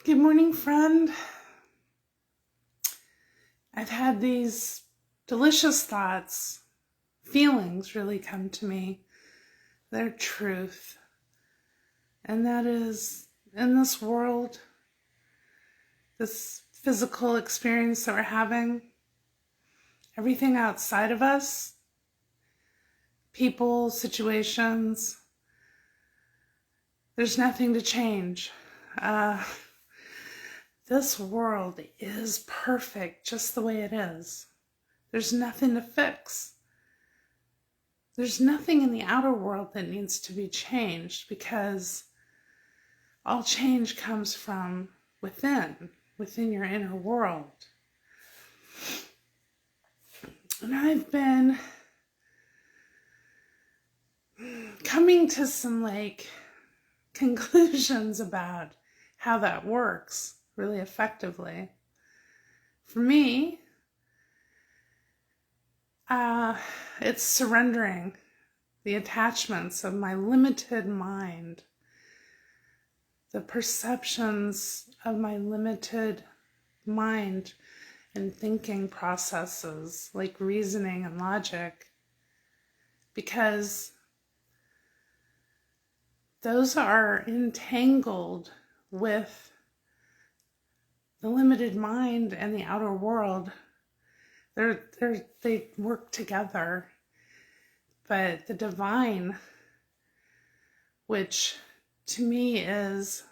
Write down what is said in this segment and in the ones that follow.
Good morning, friend. I've had these delicious thoughts, feelings really come to me. They're truth. And that is, in this world, this physical experience that we're having, everything outside of us, people, situations, there's nothing to change. This world is perfect just the way it is. There's nothing to fix. There's nothing in the outer world that needs to be changed because all change comes from within your inner world. And I've been coming to some conclusions about how that works really effectively. For me, it's surrendering the attachments of my limited mind, the perceptions of my limited mind and thinking processes like reasoning and logic, because those are entangled with the limited mind and the outer world. They work together. But the divine, which to me is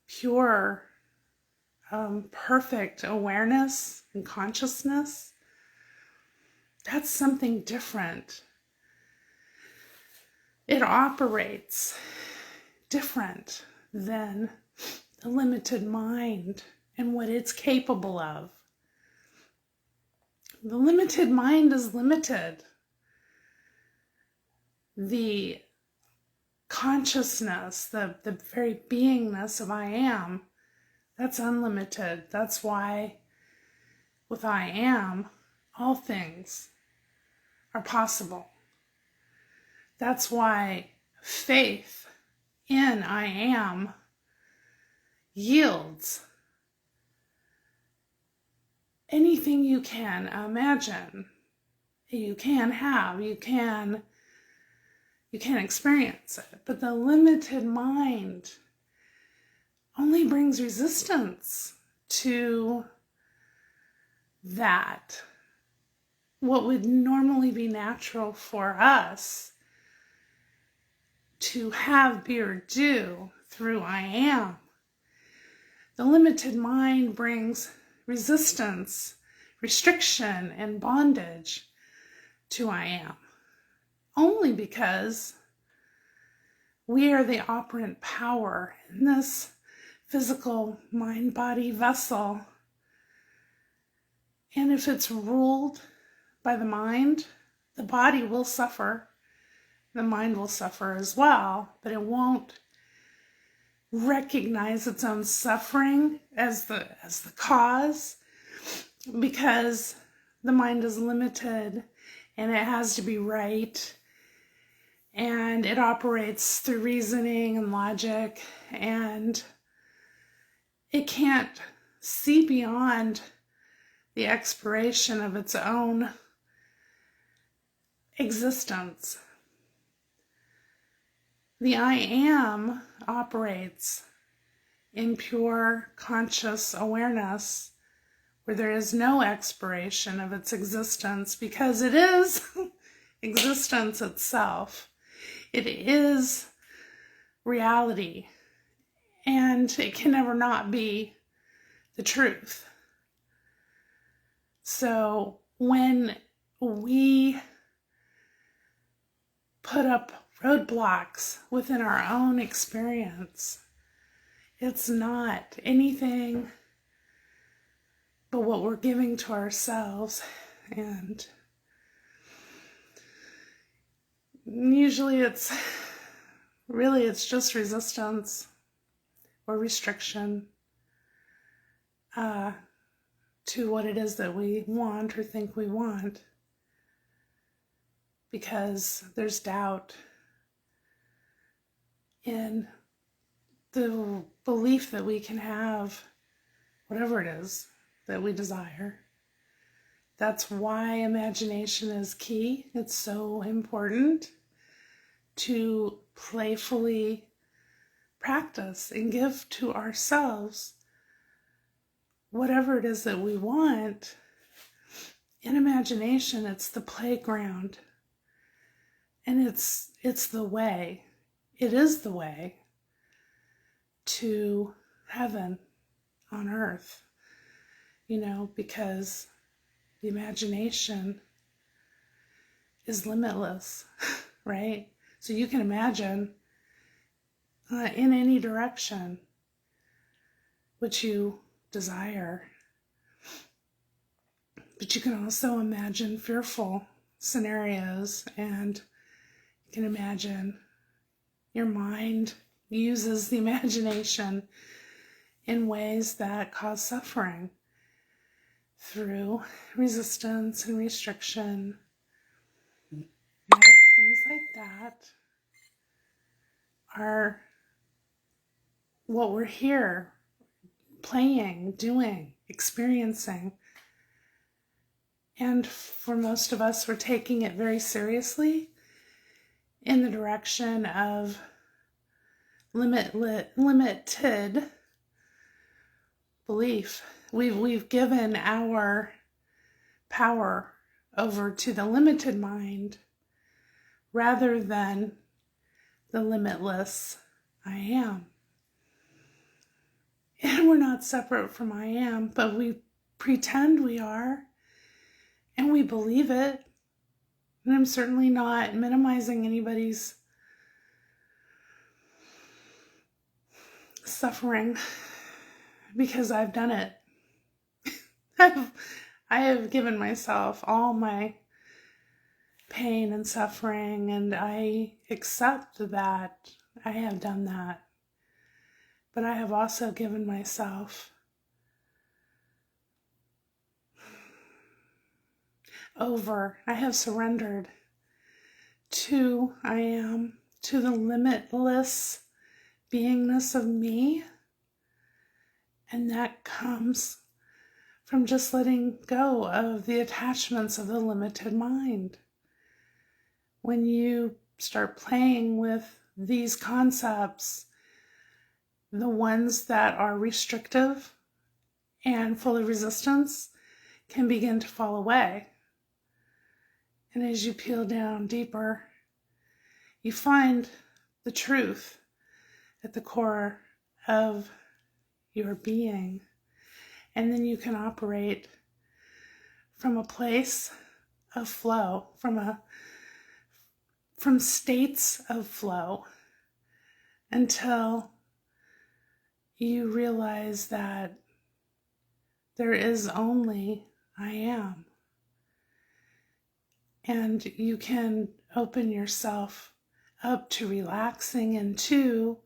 pure, perfect awareness and consciousness, that's something different. It operates different than the limited mind and what it's capable of. The limited mind is limited. The consciousness, the very beingness of I am, that's unlimited. That's why with I am, all things are possible. That's why faith in I am yields anything you can imagine, you can have, you can experience it. But the limited mind only brings resistance to that. What would normally be natural for us to have, be, or do through I am. The limited mind brings resistance, restriction, and bondage to I am. Only because we are the operant power in this physical mind-body vessel. And if it's ruled by the mind, the body will suffer. The mind will suffer as well, but it won't recognize its own suffering as the cause, because the mind is limited and it has to be right, and it operates through reasoning and logic, and it can't see beyond the expiration of its own existence. The I am operates in pure conscious awareness where there is no expiration of its existence, because it is existence itself. It is reality, and it can never not be the truth. So when we put up roadblocks within our own experience, it's not anything but what we're giving to ourselves. And usually it's just resistance or restriction to what it is that we want or think we want, because there's doubt in the belief that we can have whatever it is that we desire. That's why imagination is key. It's so important to playfully practice and give to ourselves whatever it is that we want. In imagination, it's the playground. And it's the way. It is the way to heaven on earth. Because the imagination is limitless, right? So you can imagine in any direction what you desire. But you can also imagine fearful scenarios, and you can imagine your mind uses the imagination in ways that cause suffering through resistance and restriction. Things like that are what we're here playing, doing, experiencing. And for most of us, we're taking it very seriously in the direction of limited belief. We've given our power over to the limited mind rather than the limitless I am. And we're not separate from I am, but we pretend we are, and we believe it. And I'm certainly not minimizing anybody's suffering, because I've done it. I have given myself all my pain and suffering, and I accept that I have done that. But I have also given myself over. I have surrendered to I am, to the limitless beingness of me. And that comes from just letting go of the attachments of the limited mind. When you start playing with these concepts, the ones that are restrictive and full of resistance can begin to fall away. And as you peel down deeper, you find the truth at the core of your being. And then you can operate from a place of flow, from states of flow, until you realize that there is only I am. And you can open yourself up to relaxing and to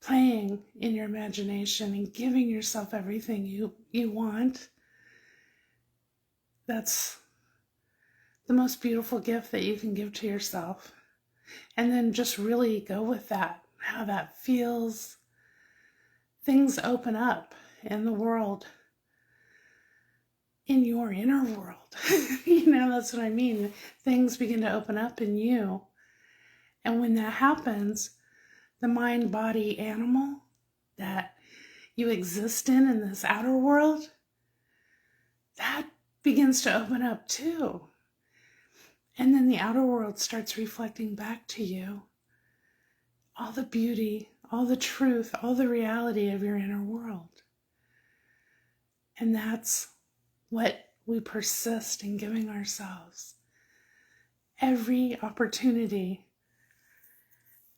playing in your imagination and giving yourself everything you want. That's the most beautiful gift that you can give to yourself. And then just really go with that, how that feels. Things open up in the world, in your inner world. That's what I mean. Things begin to open up in you. And when that happens, the mind, body, animal that you exist in this outer world, that begins to open up too. And then the outer world starts reflecting back to you all the beauty, all the truth, all the reality of your inner world. And that's what we persist in giving ourselves. Every opportunity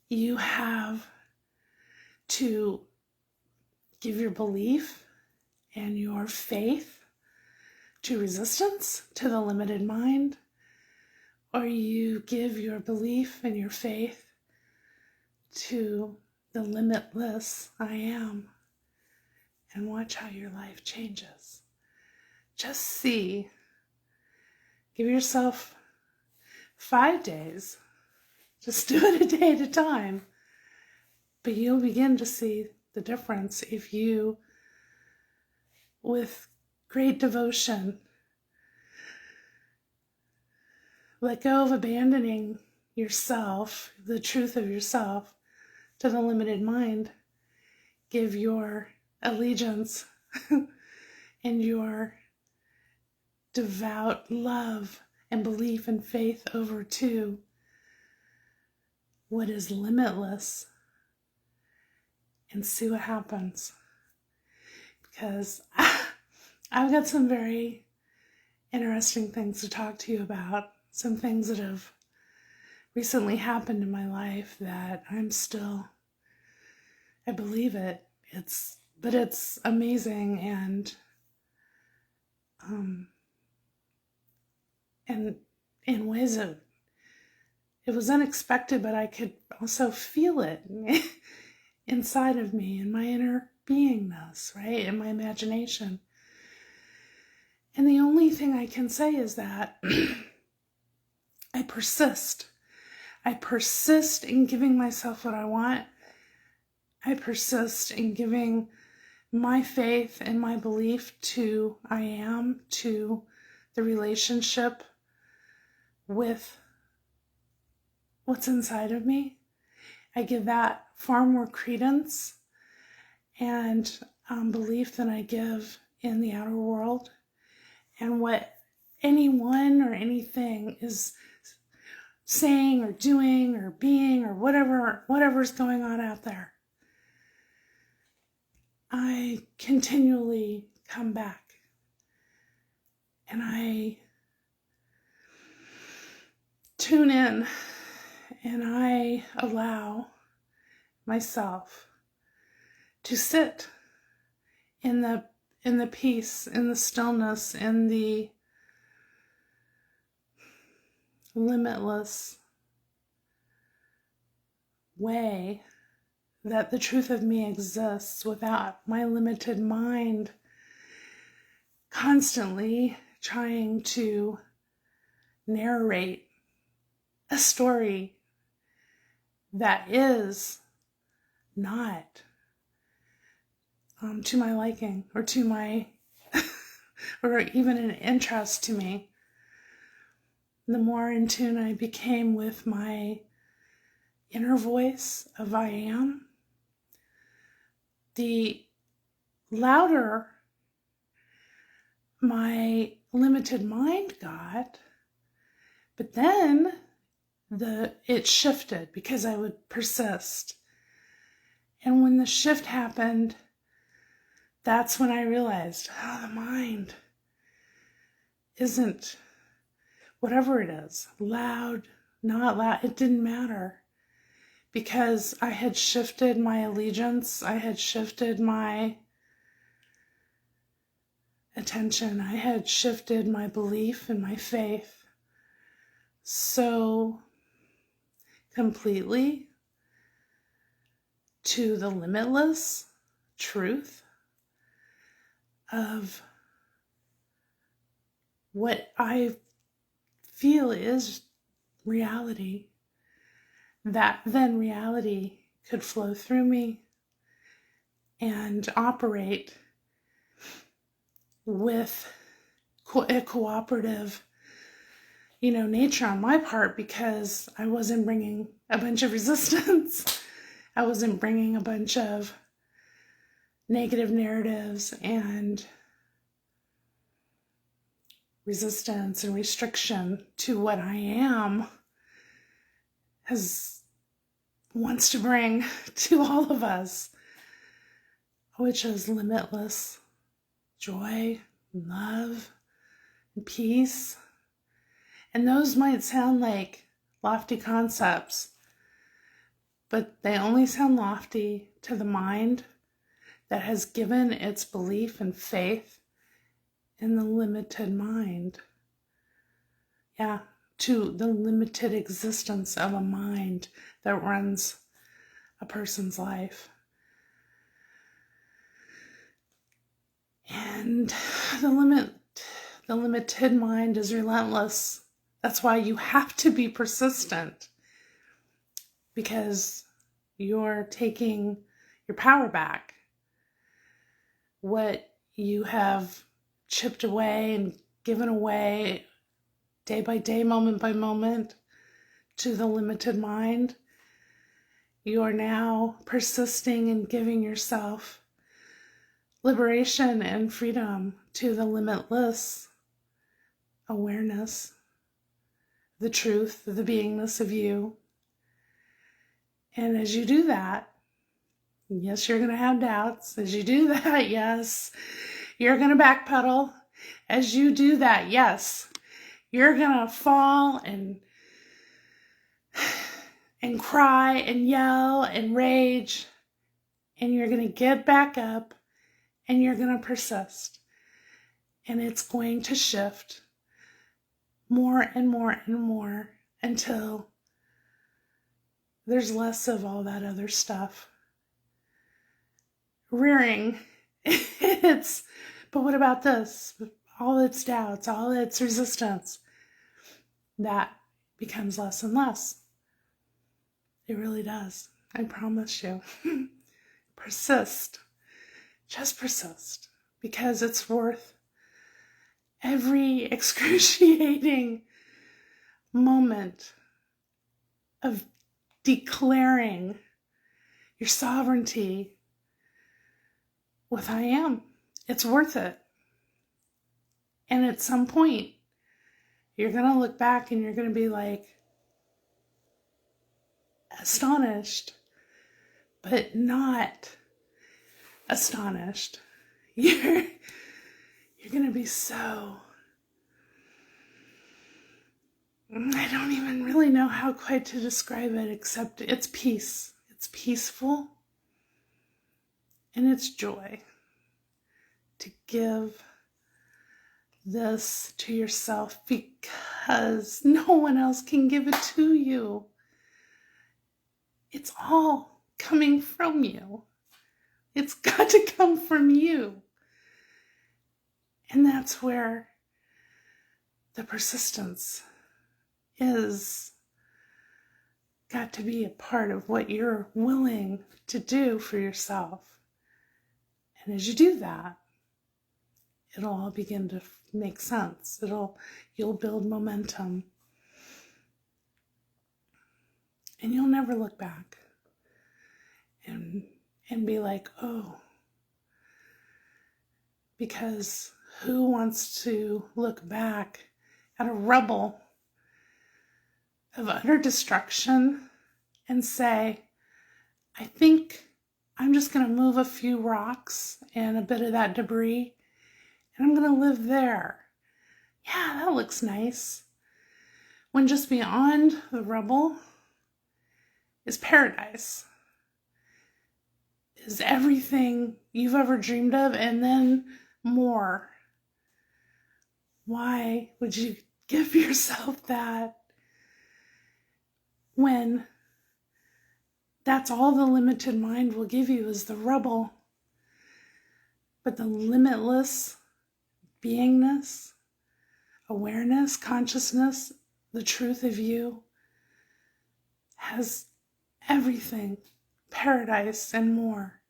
you have to give your belief and your faith to resistance, to the limited mind, or you give your belief and your faith to the limitless I am, and watch how your life changes. Just see. Give yourself 5 days. Just do it a day at a time. But you'll begin to see the difference if you, with great devotion, let go of abandoning yourself, the truth of yourself, to the limited mind. Give your allegiance and your devout love and belief and faith over to what is limitless, and see what happens. Because I've got some very interesting things to talk to you about, some things that have recently happened in my life that I believe it. But it's amazing and in ways that it was unexpected, but I could also feel it inside of me, in my inner beingness, right? In my imagination. And the only thing I can say is that I persist. I persist in giving myself what I want. I persist in giving my faith and my belief to I am, to the relationship with what's inside of me. I give that far more credence and belief than I give in the outer world and what anyone or anything is saying or doing or being or whatever's going on out there. I continually come back and I tune in and I allow myself to sit in the peace, in the stillness, in the limitless way that the truth of me exists without my limited mind constantly trying to narrate a story that is not to my liking or to my or even an interest to me. The more in tune I became with my inner voice of I am, the louder my limited mind got. But then it shifted because I would persist. And when the shift happened, that's when I realized, the mind isn't, whatever it is, loud, not loud, it didn't matter. Because I had shifted my allegiance, I had shifted my attention, I had shifted my belief and my faith so completely to the limitless truth of what I feel is reality, that then reality could flow through me and operate with a cooperative, nature on my part, because I wasn't bringing a bunch of resistance. I wasn't bringing a bunch of negative narratives and resistance and restriction to what I am wants to bring to all of us, which is limitless joy, love, and peace. And those might sound like lofty concepts, but they only sound lofty to the mind that has given its belief and faith in the limited mind. Yeah, to the limited existence of a mind that runs a person's life. And the limited mind is relentless. That's why you have to be persistent, because you're taking your power back. What you have chipped away and given away day by day, moment by moment to the limited mind, you are now persisting in giving yourself liberation and freedom to the limitless awareness, the truth, the beingness of you. And as you do that, yes, you're going to have doubts. As you do that, yes, you're going to backpedal. As you do that, yes, you're going to fall and cry and yell and rage. And you're going to get back up and you're going to persist. And it's going to shift more and more and more until there's less of all that other stuff rearing. But what about this? All its doubts, all its resistance, that becomes less and less. It really does. I promise you. Persist. Just persist. Because it's worth every excruciating moment of declaring your sovereignty with I am. It's worth it. And at some point, you're going to look back and you're going to be like astonished, but not astonished. You're going to be so, I don't even really know how quite to describe it, except it's peace. It's peaceful and it's joy to give this to yourself because no one else can give it to you. It's all coming from you. It's got to come from you. And that's where the persistence is got to be a part of what you're willing to do for yourself. And as you do that, it'll all begin to make sense. You'll build momentum. And you'll never look back and be like, oh, because who wants to look back at a rubble of utter destruction and say, I think I'm just going to move a few rocks and a bit of that debris and I'm going to live there. Yeah, that looks nice. When just beyond the rubble is paradise. Is everything you've ever dreamed of and then more. Why would you give yourself that when that's all the limited mind will give you is the rubble? But the limitless beingness, awareness, consciousness, the truth of you has everything, paradise and more.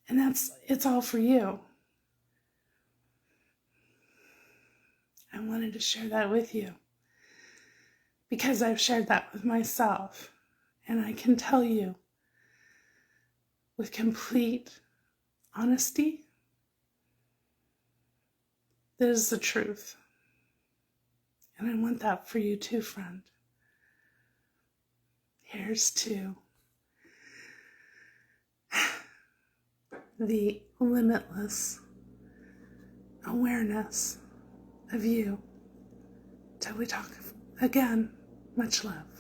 And it's all for you. I wanted to share that with you because I've shared that with myself. And I can tell you with complete honesty, that is the truth. And I want that for you too, friend. Here's to the limitless awareness of you. Till we talk again, much love.